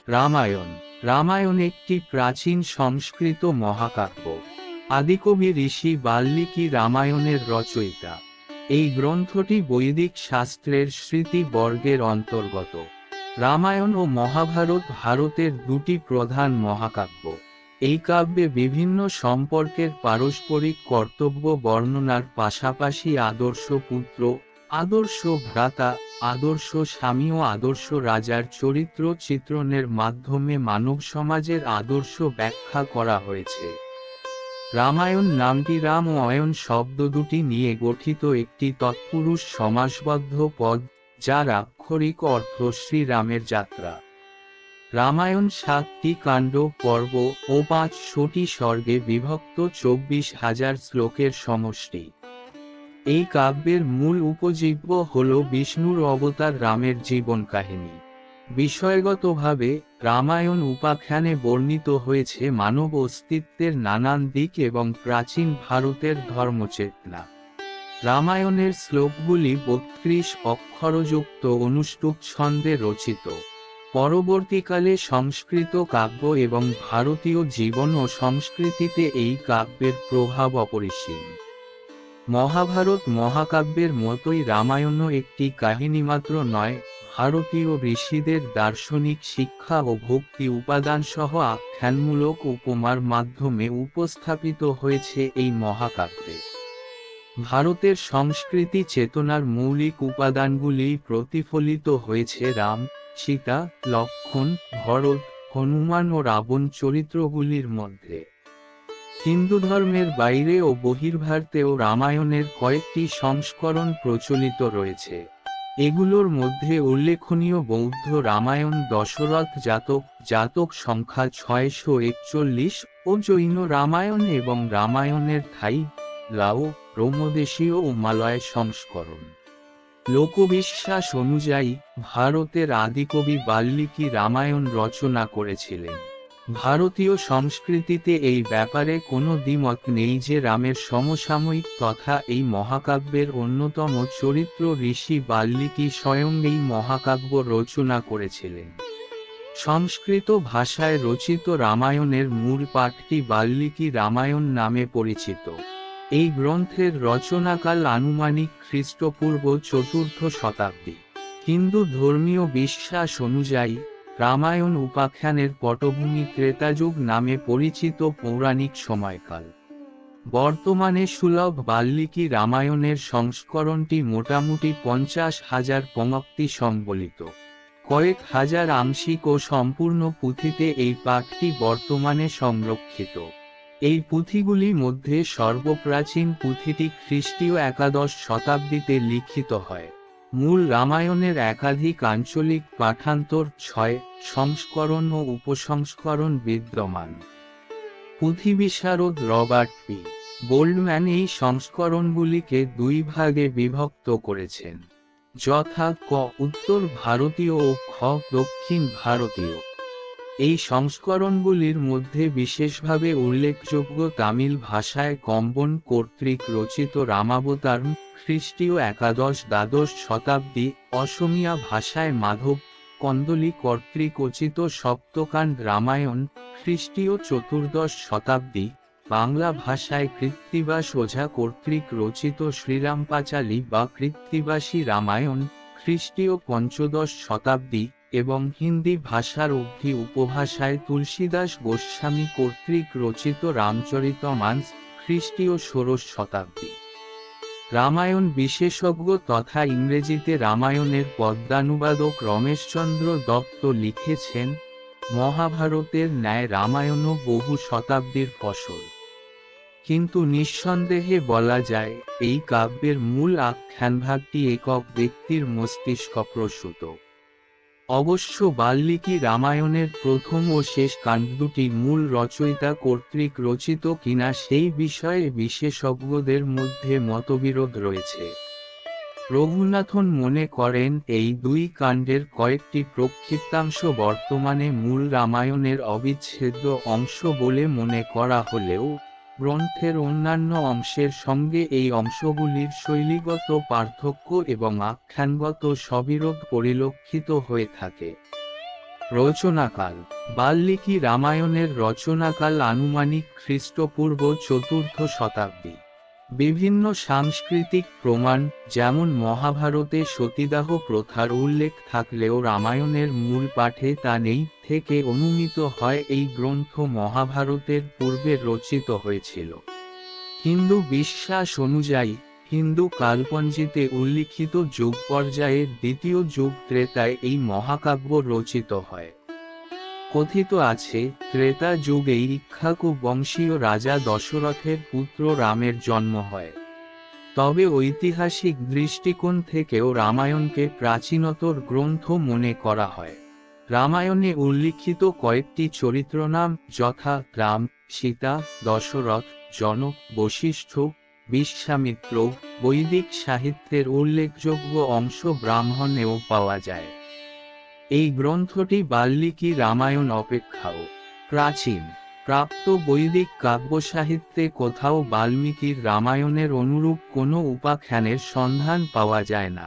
রামায়ণ। রামায়ণ একটি প্রাচীন সংস্কৃত মহাকাব্য। আদিকবি ঋষি বাল্মীকি রামায়ণের রচয়িতা। এই গ্রন্থটি বৈদিক শাস্ত্রের স্মৃতি বর্গের অন্তর্গত। রামায়ণ ও মহাভারত ভারতের দুটি প্রধান মহাকাব্য। এই কাব্যে বিভিন্ন সম্পর্কের পারস্পরিক কর্তব্য বর্ণনার পাশাপাশি আদর্শ পুত্র, আদর্শ ভ্রাতা, আদর্শ স্বামী ও আদর্শ রাজার চরিত্র চিত্রণের মাধ্যমে মানব সমাজের আদর্শ ব্যাখ্যা করা হয়েছে। রামায়ণ নামটি রাম ও অয়ন শব্দ দুটি নিয়ে গঠিত একটি তৎপুরুষ সমাসবদ্ধ পদ, যার আক্ষরিক অর্থ শ্রীরামের যাত্রা। রামায়ণ 7টি কাণ্ড, পর্ব ও 500টি সর্গে বিভক্ত 24,000 শ্লোকের সমষ্টি। এই কাব্যের মূল উপজীব্য হল বিষ্ণুর অবতার রামের জীবন কাহিনী। বিষয়গতভাবে রামায়ণ উপাখ্যানে বর্ণিত হয়েছে মানব অস্তিত্বের নানান দিক এবং প্রাচীন ভারতের ধর্মচেতনা। রামায়ণের শ্লোকগুলি 32 অক্ষরযুক্ত অনুষ্টুপ ছন্দে রচিত। পরবর্তীকালে সংস্কৃত কাব্য এবং ভারতীয় জীবন ও সংস্কৃতিতে এই কাব্যের প্রভাব অপরিসীম। মহাভারত মহাকাব্যের মতোই রামায়ণও একটি কাহিনীমাত্র নয়, ভারতীয় ঋষিদের দার্শনিক শিক্ষা ও ভক্তি উপাদানসহ আখ্যানমূলক উপমার মাধ্যমে উপস্থাপিত হয়েছে এই মহাকাব্যে। ভারতের সংস্কৃতি চেতনার মৌলিক উপাদানগুলি প্রতিফলিত হয়েছে রাম, সীতা, লক্ষ্মণ, ভরত, হনুমান ও রাবণ চরিত্রগুলির মধ্যে। হিন্দু ধর্মের বাইরে ও বহির্ভারতেও রামায়ণের কয়েকটি সংস্করণ প্রচলিত রয়েছে। এগুলোর মধ্যে উল্লেখনীয় বৌদ্ধ রামায়ণ দশরথ জাতক সংখ্যা 641 ও জৈন রামায়ণ এবং রামায়ণের থাই, লাও, রোমদেশীয় ও মালয় সংস্করণ। লোকবিশ্বাস অনুযায়ী ভারতের আদিকবি বাল্মীকি রামায়ণ রচনা করেছিলেন। ভারতীয় সংস্কৃতিতে এই ব্যাপারে কোনো দ্বিমত নেই যে রামের সমসাময়িক তথা এই মহাকাব্যের অন্যতম চরিত্র ঋষি বাল্মীকি স্বয়ং এই মহাকাব্য রচনা করেছিলেন। সংস্কৃত ভাষায় রচিত রামায়ণের মূল পাঠটি বাল্মীকি রামায়ণ নামে পরিচিত। এই গ্রন্থের রচনাকাল আনুমানিক খ্রিস্টপূর্ব 4র্থ শতাব্দী। হিন্দু ধর্মীয় বিশ্বাস অনুযায়ী রামায়ণ উপাখ্যানের পটভূমি ত্রেতাযুগ নামে পরিচিত পৌরাণিক সময়কাল। বর্তমানে সুলভ বাল্মীকি রামায়ণের সংস্করণটি মোটামুটি 50,000 পঙ্ক্তি সংবলিত। কয়েক হাজার আংশিক ও সম্পূর্ণ পুঁথিতে এই পাঠটি বর্তমানে সংরক্ষিত। এই পুঁথিগুলি মধ্যে সর্বপ্রাচীন পুঁথিটি খ্রিস্টীয় 11 শতাব্দীতে লিখিত হয়। মূল রামায়ণের একাধিক আঞ্চলিক পাঠান্তর, 6 সংস্করণ ও উপসংস্করণ বিদ্যমান। পুঁথিবিশারদ রবার্ট পি. গোল্ডম্যান এই সংস্করণগুলিকে 2 ভাগে বিভক্ত করেছেন, যথা ক উত্তর ভারতীয় ও খ দক্ষিণ ভারতীয়। এই সংস্করণগুলির মধ্যে বিশেষভাবে উল্লেখযোগ্য তামিল ভাষায় কম্বন কর্তৃক রচিত রামাবতারম, খ্রিস্টীয় 11-দ্বাদশ শতাব্দী, অসমীয়া ভাষায় মাধব কন্দলি কর্তৃক রচিত সপ্তকাণ্ড রামায়ণ, খ্রিস্টীয় 14দশ শতাব্দী, বাংলা ভাষায় কৃত্তিবাস ওঝা কর্তৃক রচিত শ্রীরামপাঁচালী বা কৃত্তিবাসী রামায়ণ, খ্রিস্টীয় 15দশ শতাব্দী, এবং হিন্দি ভাষার অবধি উপভাষায় তুলসীদাস গোস্বামী কর্তৃক রচিত রামচরিতমানস, খ্রিস্টীয় 16শ শতাব্দী। রামায়ণ বিশেষজ্ঞ তথা ইংরেজিতে রামায়ণের পদ্যানুবাদক রমেশচন্দ্র দত্ত লিখেছেন, মহাভারতের ন্যায় রামায়ণও বহু শতাব্দীর ফসল। কিন্তু নিঃসন্দেহে বলা যায়, এই কাব্যের মূল আখ্যানভাগটি একক ব্যক্তির মস্তিষ্কপ্রসূত। অবশ্য বাল্মীকি রামায়ণের প্রথম ও শেষ কাণ্ড দুটি মূল রচয়িতা কর্তৃক রচিত কিনা সেই বিষয়ে বিশেষজ্ঞদের মধ্যে মতবিরোধ রয়েছে। রঘুনাথন মনে করেন এই 2 কাণ্ডের কয়েকটি প্রক্ষিপ্তাংশ বর্তমানে মূল রামায়ণের অবিচ্ছেদ্য অংশ বলে মনে করা হলেও গ্রন্থের অন্যান্য অংশের সঙ্গে এই অংশগুলির শৈলীগত পার্থক্য এবং আখ্যানগত সবিরোধ পরিলক্ষিত হয়ে থাকে। রচনাকাল। বাল্মীকি রামায়ণের রচনাকাল আনুমানিক খ্রিস্টপূর্ব 4র্থ শতাব্দী। বিভিন্ন সাংস্কৃতিক প্রমাণ, যেমন মহাভারতে সতীদাহ প্রথার উল্লেখ থাকলেও রামায়ণের মূল পাঠে তা নেই, থেকে অনুমিত হয় এই গ্রন্থ মহাভারতের পূর্বে রচিত হয়েছিল। হিন্দু বিশ্বাস অনুযায়ী, হিন্দু কালপঞ্জিতে উল্লিখিত যুগ পর্যায়ের দ্বিতীয় যুগ ত্রেতায় এই মহাকাব্য রচিত হয়। কথিত আছে, ত্রেতা যুগেই ইক্ষ্বাকু বংশীয় রাজা দশরথের পুত্র রামের জন্ম হয়। তবে ঐতিহাসিক দৃষ্টিকোণ থেকেও রামায়ণকে প্রাচীনতর গ্রন্থ মনে করা হয়। রামায়ণে উল্লিখিত কয়েকটি চরিত্র নাম, যথা রাম, সীতা, দশরথ, জনক, বশিষ্ঠ, বিশ্বামিত্র, বৈদিক সাহিত্যের উল্লেখযোগ্য অংশ ব্রাহ্মণেও পাওয়া যায়। এই গ্রন্থটি বাল্মীকি রামায়ণ অপেক্ষাও প্রাচীন। প্রাপ্ত বৈদিক কাব্যসাহিত্যে কোথাও বাল্মীকির রামায়ণের অনুরূপ কোনো উপাখ্যানের সন্ধান পাওয়া যায় না।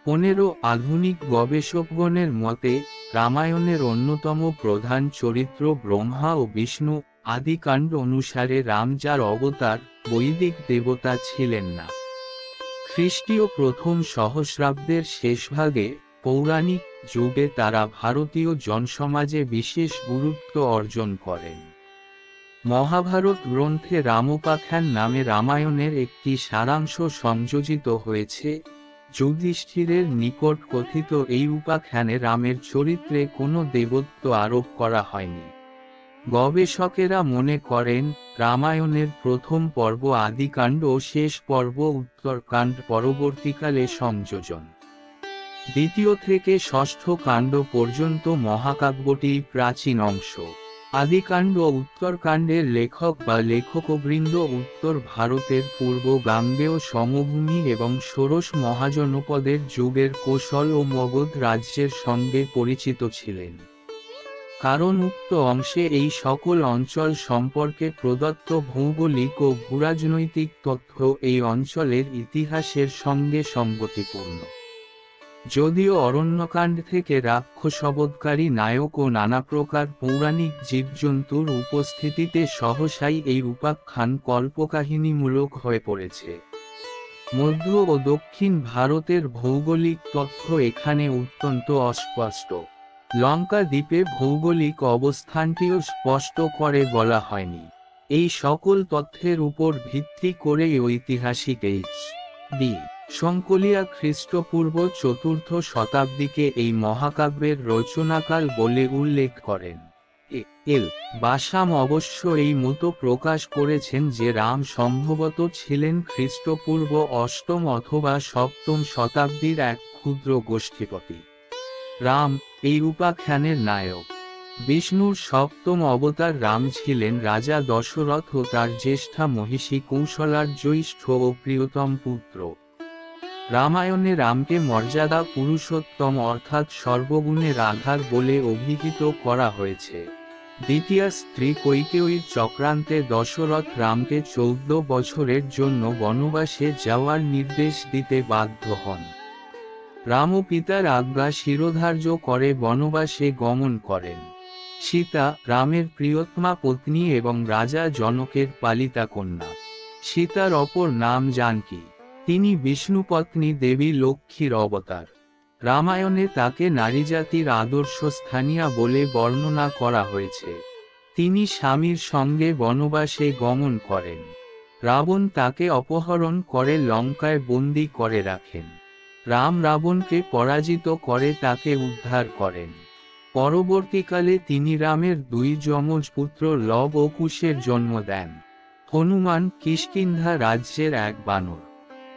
15 আধুনিক গবেষকগণের মতে, রামায়ণের অন্যতম প্রধান চরিত্র ব্রহ্মা ও বিষ্ণু। আদিকাণ্ড অনুসারে রাম যার অবতার, বৈদিক দেবতা ছিলেন না। খ্রিস্টীয় প্রথম সহস্রাব্দের শেষভাগে, পৌরাণিক যুগে তারা ভারতীয় জনসমাজে বিশেষ গুরুত্ব অর্জন করেন। মহাভারত গ্রন্থে রামোপাখ্যান নামে রামায়ণের একটি সারাংশ সংযোজিত হয়েছে। যুধিষ্ঠিরের নিকট কথিত এই উপাখ্যানে রামের চরিত্রে কোনো দেবত্ব আরোপ করা হয়নি। গবেষকেরা মনে করেন, রামায়ণের প্রথম পর্ব আদিকাণ্ড ও শেষ পর্ব উত্তরকাণ্ড পরবর্তীকালে সংযোজন। দ্বিতীয় থেকে ষষ্ঠ কাণ্ড পর্যন্ত মহাকাব্যটি প্রাচীন অংশ। আদিকাণ্ড ও উত্তরকাণ্ডের লেখক বা লেখকবৃন্দ উত্তর ভারতের পূর্ব গাঙ্গেয় সমভূমি এবং ষোড়শ মহাজনপদের যুগের কোশল ও মগধ রাজ্যের সঙ্গে পরিচিত ছিলেন। কারণ উক্ত অংশে এই সকল অঞ্চল সম্পর্কে প্রদত্ত ভৌগোলিক ও ভূরাজনৈতিক তথ্য এই অঞ্চলের ইতিহাসের সঙ্গে সঙ্গতিপূর্ণ। যদিও অরণ্যকাণ্ড থেকে রাক্ষসবধকারী নায়ক ও নানা প্রকার পৌরাণিক জীবজন্তুর উপস্থিতিতে সহসাই এই উপাখ্যান কল্পকাহিনীমূলক হয়ে পড়েছে। মধ্য ও দক্ষিণ ভারতের ভৌগোলিক তথ্য এখানে অত্যন্ত অস্পষ্ট। লঙ্কা দ্বীপে ভৌগোলিক অবস্থানটিও স্পষ্ট করে বলা হয়নি। এই সকল তথ্যের উপর ভিত্তি করে ঐতিহাসিক এইচ.ডি. শঙ্কলিয়া খ্রিস্টপূর্ব 4র্থ শতাব্দীকে এই মহাকাব্যের রচনাকাল বলে উল্লেখ করেন। এল. বাসাম অবশ্য এই মতো প্রকাশ করেছেন যে রাম সম্ভবত ছিলেন খ্রিস্টপূর্ব 8ম অথবা 7ম শতাব্দীর এক ক্ষুদ্র গোষ্ঠীপতি। রাম এই উপাখ্যানের নায়ক। বিষ্ণুর 7ম অবতার রাম ছিলেন রাজা দশরথ ও তার জ্যেষ্ঠা মহিষী কৌশলার জ্যৈষ্ঠ ও প্রিয়তম পুত্র। রামায়ণে রামকে মর্যাদা পুরুষোত্তম অর্থাৎ সর্বগুণের আধার বলে অভিহিত করা হয়েছে। দ্বিতীয়া স্ত্রী কৈকেয়ীর চক্রান্তে দশরথ রামকে 14 বছরের জন্য বনবাসে যাওয়ার নির্দেশ দিতে বাধ্য হন। রামও পিতার আজ্ঞা শিরোধার্য করে বনবাসে গমন করেন। সীতা রামের প্রিয়তমা পত্নী এবং রাজা জনকের পালিতা কন্যা। সীতার অপর নাম জানকী। তিনি বিষ্ণুপত্নী দেবী লক্ষ্মীর অবতার। রামায়ণে তাকে নারীজাতির আদর্শস্থানীয়া বলে বর্ণনা করা হয়েছে। তিনি স্বামীর সঙ্গে বনবাসে গমন করেন। রাবণ তাকে অপহরণ করে লঙ্কায় বন্দী করে রাখেন। রাম রাবণকে পরাজিত করে তাকে উদ্ধার করেন। পরবর্তীকালে তিনি রামের 2 যমজ পুত্র লব ও কুশের জন্ম দেন। হনুমান কিষ্কিন্ধা রাজ্যের এক বানর।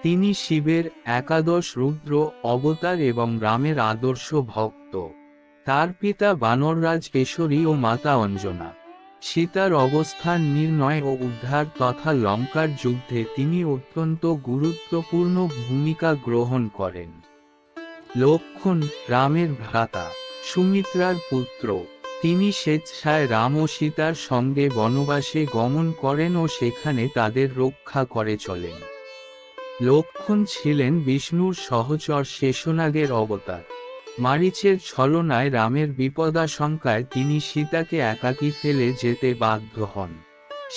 তিনি শিবের একাদশ রুদ্র অবতার এবং রামের আদর্শ ভক্ত। তার পিতা বানররাজ কেশরী ও মাতা অঞ্জনা। সীতার অবস্থান নির্ণয় ও উদ্ধার তথা লঙ্কার যুদ্ধে তিনি অত্যন্ত গুরুত্বপূর্ণ ভূমিকা গ্রহণ করেন। লক্ষ্মণ রামের ভ্রাতা, সুমিত্রার পুত্র। তিনি স্বেচ্ছায় রাম ও সীতার সঙ্গে বনবাসে গমন করেন ও সেখানে তাদের রক্ষা করে চলেন। লক্ষ্মণ ছিলেন বিষ্ণুর সহচর শেষনাগের অবতার। মারীচের ছলনায় রামের বিপদাশঙ্কায় তিনি সীতাকে একাকী ফেলে যেতে বাধ্য হন।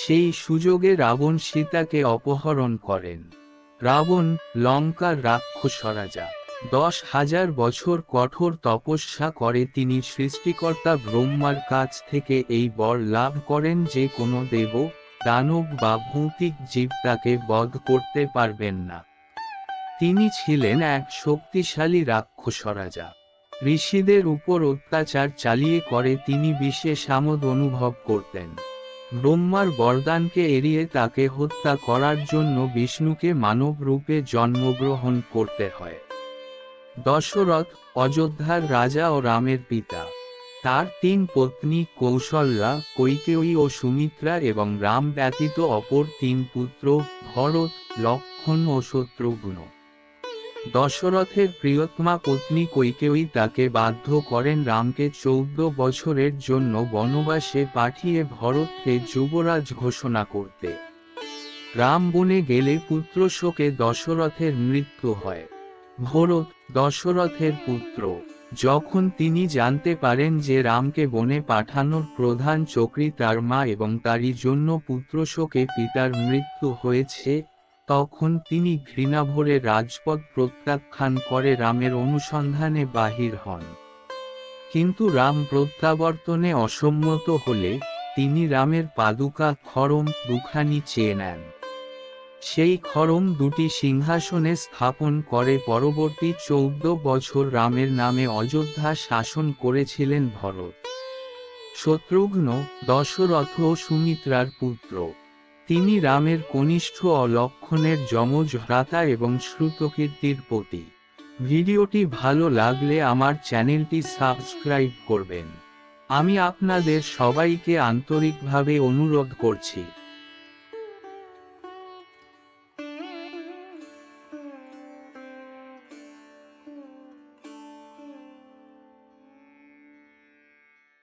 সেই সুযোগে রাবণ সীতাকে অপহরণ করেন। রাবণ, লঙ্কার রাক্ষস রাজা, 10,000 বছর কঠোর তপস্যা করে তিনি সৃষ্টিকর্তা ব্রহ্মার কাছ থেকে এই বর লাভ করেন যে কোনো দেব, দানব বা ভৌতিক জীব তাকে বধ করতে পারবেন না। তিনি ছিলেন এক শক্তিশালী রাক্ষস রাজা। ঋষিদের উপর অত্যাচার চালিয়ে করে তিনি বিশেষ আমোদ অনুভব করতেন। ব্রহ্মার বরদানকে এড়িয়ে তাকে হত্যা করার জন্য বিষ্ণুকে মানব রূপে জন্মগ্রহণ করতে হয়। দশরথ, অযোধ্যার রাজা ও রামের পিতা, তার 3 পত্নী কৌশল্যা, কৈকেয়ী ও সুমিত্রা এবং রাম ব্যতীত অপর 3 পুত্র ভরত, লক্ষ্মণ ও শত্রুঘ্ন। দশরথের প্রিয়তমা পত্নী কৈকেয়ী তাকে বাধ্য করেন রামকে 14 বছরের জন্য বনবাসে পাঠিয়ে ভরতকে যুবরাজ ঘোষণা করতে। রাম বনে গেলে পুত্রশোকে দশরথের মৃত্যু হয়। ভরত, দশরথের পুত্র, যখন তিনি জানতে পারেন যে রামকে বনে পাঠানোর প্রধান চক্রী তার মা এবং তারই জন্য পুত্রশোকে পিতার মৃত্যু হয়েছে, তখন তিনি ঘৃণাভরে রাজপথ প্রত্যাখ্যান করে রামের অনুসন্ধানে বাহির হন। কিন্তু রাম প্রত্যাবর্তনে অসম্মত হলে তিনি রামের পাদুকা খড়ম দুখানি চেয়ে নেন। সেই খড়ম 2টি সিংহাসনে স্থাপন করে পরবর্তী 14 বছর রামের নামে অযোধ্যা শাসন করেছিলেন ভরত। শত্রুঘ্ন, দশরথ ও সুমিত্রার পুত্র। তিনি রামের কনিষ্ঠ ও লক্ষ্মণের যমজ ভ্রাতা এবং শ্রুতকীর্তির পতি। ভিডিওটি ভালো লাগলে আমার চ্যানেলটি সাবস্ক্রাইব করবেন। আমি আপনাদের সবাইকে আন্তরিকভাবে অনুরোধ করছি।